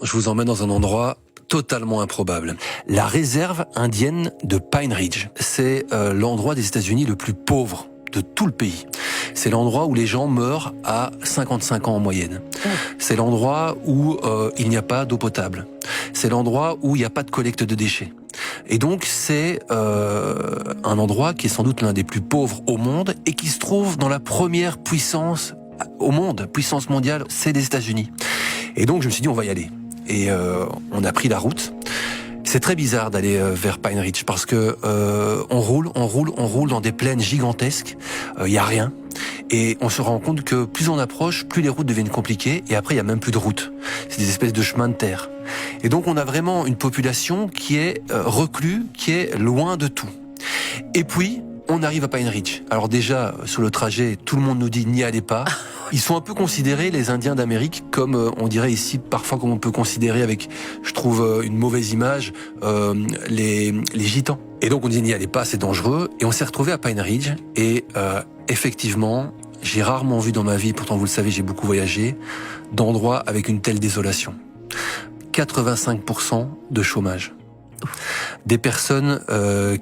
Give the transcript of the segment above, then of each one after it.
je vous emmène dans un endroit totalement improbable. La réserve indienne de Pine Ridge. C'est l'endroit des États-Unis le plus pauvre de tout le pays. C'est l'endroit où les gens meurent à 55 ans en moyenne. C'est l'endroit où il n'y a pas d'eau potable. C'est l'endroit où il n'y a pas de collecte de déchets. Et donc c'est un endroit qui est sans doute l'un des plus pauvres au monde et qui se trouve dans la première puissance au monde, puissance mondiale, c'est les États-Unis. Et donc je me suis dit on va y aller. Et on a pris la route. C'est très bizarre d'aller vers Pine Ridge parce que on roule dans des plaines gigantesques. Il y a rien. Et on se rend compte que plus on approche, plus les routes deviennent compliquées. Et après, il y a même plus de routes. C'est des espèces de chemins de terre. Et donc, on a vraiment une population qui est reclue, qui est loin de tout. Et puis, on arrive à Pine Ridge. Alors déjà, sur le trajet, tout le monde nous dit n'y allez pas. Ils sont un peu considérés, les Indiens d'Amérique, comme on dirait ici, parfois comme on peut considérer avec, je trouve, une mauvaise image, les Gitans. Et donc on dit n'y allez pas, c'est dangereux. Et on s'est retrouvé à Pine Ridge. Et effectivement, j'ai rarement vu dans ma vie, pourtant vous le savez, j'ai beaucoup voyagé, d'endroits avec une telle désolation. 85% de chômage. Des personnes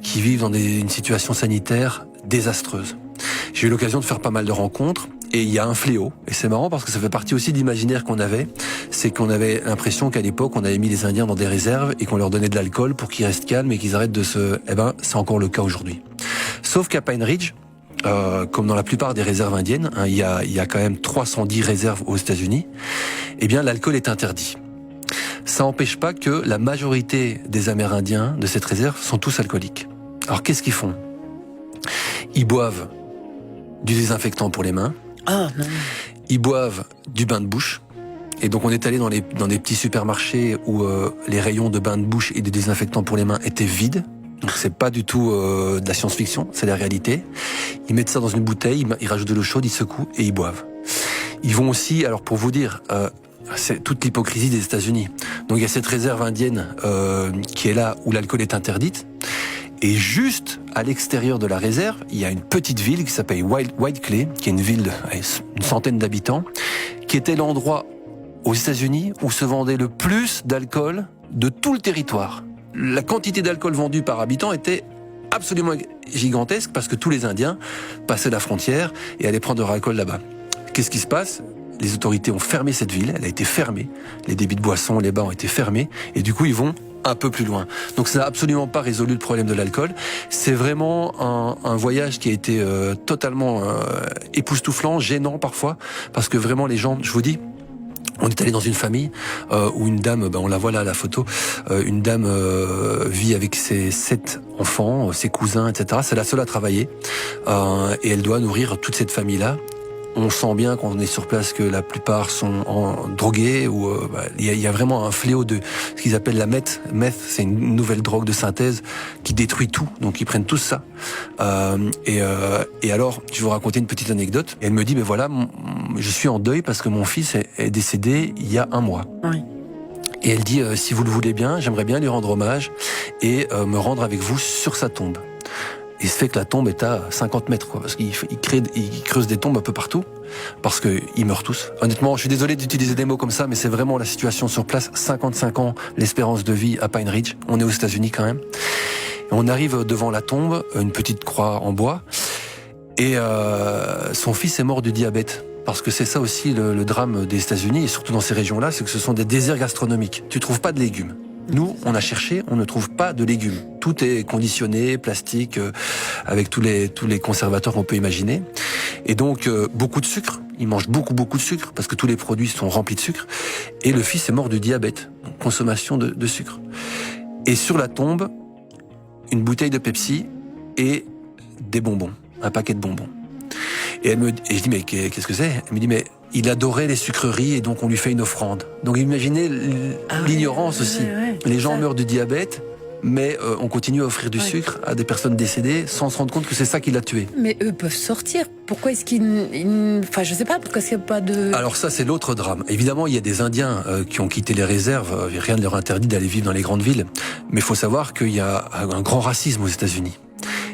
qui vivent dans une situation sanitaire désastreuse. J'ai eu l'occasion de faire pas mal de rencontres et il y a un fléau. Et c'est marrant parce que ça fait partie aussi de l'imaginaire qu'on avait. C'est qu'on avait l'impression qu'à l'époque, on avait mis les Indiens dans des réserves et qu'on leur donnait de l'alcool pour qu'ils restent calmes et qu'ils arrêtent de se... Eh ben, c'est encore le cas aujourd'hui. Sauf qu'à Pine Ridge, comme dans la plupart des réserves indiennes, hein, il y a quand même 310 réserves aux États-Unis, eh bien, l'alcool est interdit. Ça n'empêche pas que la majorité des Amérindiens de cette réserve sont tous alcooliques. Alors qu'est-ce qu'ils font ? Ils boivent du désinfectant pour les mains. Ah, non. Ils boivent du bain de bouche. Et donc on est allé dans des petits supermarchés où les rayons de bain de bouche et de désinfectant pour les mains étaient vides. Donc c'est pas du tout de la science-fiction, c'est la réalité. Ils mettent ça dans une bouteille, ils rajoutent de l'eau chaude, ils secouent et ils boivent. Ils vont aussi, alors pour vous dire, c'est toute l'hypocrisie des États-Unis. Donc il y a cette réserve indienne qui est là où l'alcool est interdite. Et juste à l'extérieur de la réserve, il y a une petite ville qui s'appelle White Clay, qui est une ville d'une centaine d'habitants, qui était l'endroit aux États-Unis où se vendait le plus d'alcool de tout le territoire. La quantité d'alcool vendue par habitant était absolument gigantesque parce que tous les Indiens passaient la frontière et allaient prendre leur alcool là-bas. Qu'est-ce qui se passe ? Les autorités ont fermé cette ville, elle a été fermée. Les débits de boissons, les bars ont été fermés et du coup ils vont un peu plus loin. Donc ça n'a absolument pas résolu le problème de l'alcool. C'est vraiment un voyage qui a été totalement époustouflant, gênant parfois, parce que vraiment les gens, je vous dis, on est allé dans une famille où une dame, on la voit là à la photo, une dame vit avec ses 7 enfants, ses cousins, etc. C'est la seule à travailler et elle doit nourrir toute cette famille-là. On sent bien quand on est sur place que la plupart sont drogués ou il y a vraiment un fléau de ce qu'ils appellent la meth. Meth, c'est une nouvelle drogue de synthèse qui détruit tout. Donc ils prennent tous ça. Et alors, je vais vous raconter une petite anecdote. Et elle me dit, mais voilà, je suis en deuil parce que mon fils est décédé il y a 1 mois. Oui. Et elle dit, si vous le voulez bien, j'aimerais bien lui rendre hommage et me rendre avec vous sur sa tombe. Il se fait que la tombe est à 50 mètres, quoi, parce qu'il creuse des tombes un peu partout, parce qu'ils meurent tous. Honnêtement, je suis désolé d'utiliser des mots comme ça, mais c'est vraiment la situation sur place. 55 ans, l'espérance de vie à Pine Ridge. On est aux États-Unis quand même. Et on arrive devant la tombe, une petite croix en bois, et son fils est mort du diabète. Parce que c'est ça aussi le drame des États-Unis, et surtout dans ces régions-là, c'est que ce sont des déserts gastronomiques. Tu trouves pas de légumes. Nous, on a cherché, on ne trouve pas de légumes. Tout est conditionné, plastique, avec tous les conservateurs qu'on peut imaginer. Et donc, beaucoup de sucre. Ils mangent beaucoup de sucre, parce que tous les produits sont remplis de sucre. Et le fils est mort du diabète. Donc, consommation de sucre. Et sur la tombe, une bouteille de Pepsi et des bonbons. Un paquet de bonbons. Et je dis, mais qu'est-ce que c'est ? Elle me dit, mais il adorait les sucreries et donc on lui fait une offrande. Donc imaginez l'ignorance aussi. Ouais, les gens meurent du diabète, mais on continue à offrir du sucre à des personnes décédées sans se rendre compte que c'est ça qui l'a tué. Mais eux peuvent sortir. Pourquoi est-ce qu'ils... Enfin, je sais pas, pourquoi est-ce qu'il n'y a pas de... Alors ça, c'est l'autre drame. Évidemment, il y a des Indiens qui ont quitté les réserves. Rien ne leur interdit d'aller vivre dans les grandes villes. Mais il faut savoir qu'il y a un grand racisme aux États-Unis.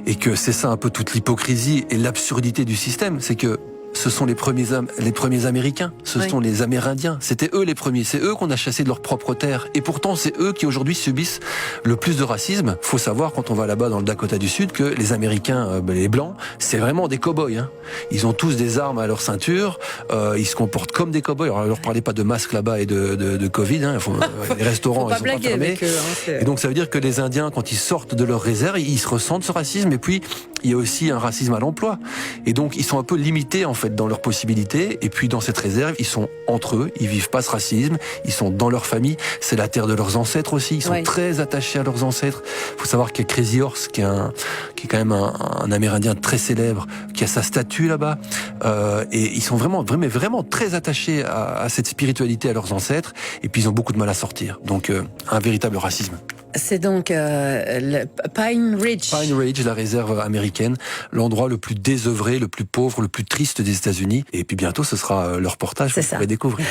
Et que c'est ça un peu toute l'hypocrisie et l'absurdité du système. C'est que ce sont les premiers Américains, ce sont les Amérindiens. C'était eux les premiers, c'est eux qu'on a chassés de leur propre terre. Et pourtant, c'est eux qui aujourd'hui subissent le plus de racisme. Faut savoir, quand on va là-bas dans le Dakota du Sud, que les Américains, les Blancs, c'est vraiment des cow-boys. Hein. Ils ont tous des armes à leur ceinture, ils se comportent comme des cow-boys. Alors, leur parlez pas de masques là-bas et de Covid. Hein. Les restaurants, ils sont pas fermés. Avec eux, hein, et donc, ça veut dire que les Indiens, quand ils sortent de leur réserve, ils se ressentent ce racisme. Et puis, il y a aussi un racisme à l'emploi. Et donc, ils sont un peu limités, en fait, dans leurs possibilités. Et puis, dans cette réserve, ils sont entre eux. Ils vivent pas ce racisme. Ils sont dans leur famille. C'est la terre de leurs ancêtres aussi. Ils sont très attachés à leurs ancêtres. Faut savoir qu'il y a Crazy Horse, qui est quand même un Amérindien très célèbre, qui a sa statue là-bas. Et ils sont vraiment très attachés à cette spiritualité, à leurs ancêtres. Et puis, ils ont beaucoup de mal à sortir. Donc, un véritable racisme. C'est donc le Pine Ridge. Pine Ridge, la réserve américaine, l'endroit le plus désœuvré, le plus pauvre, le plus triste des États-Unis. Et puis bientôt, ce sera leur reportage, vous pourrez découvrir.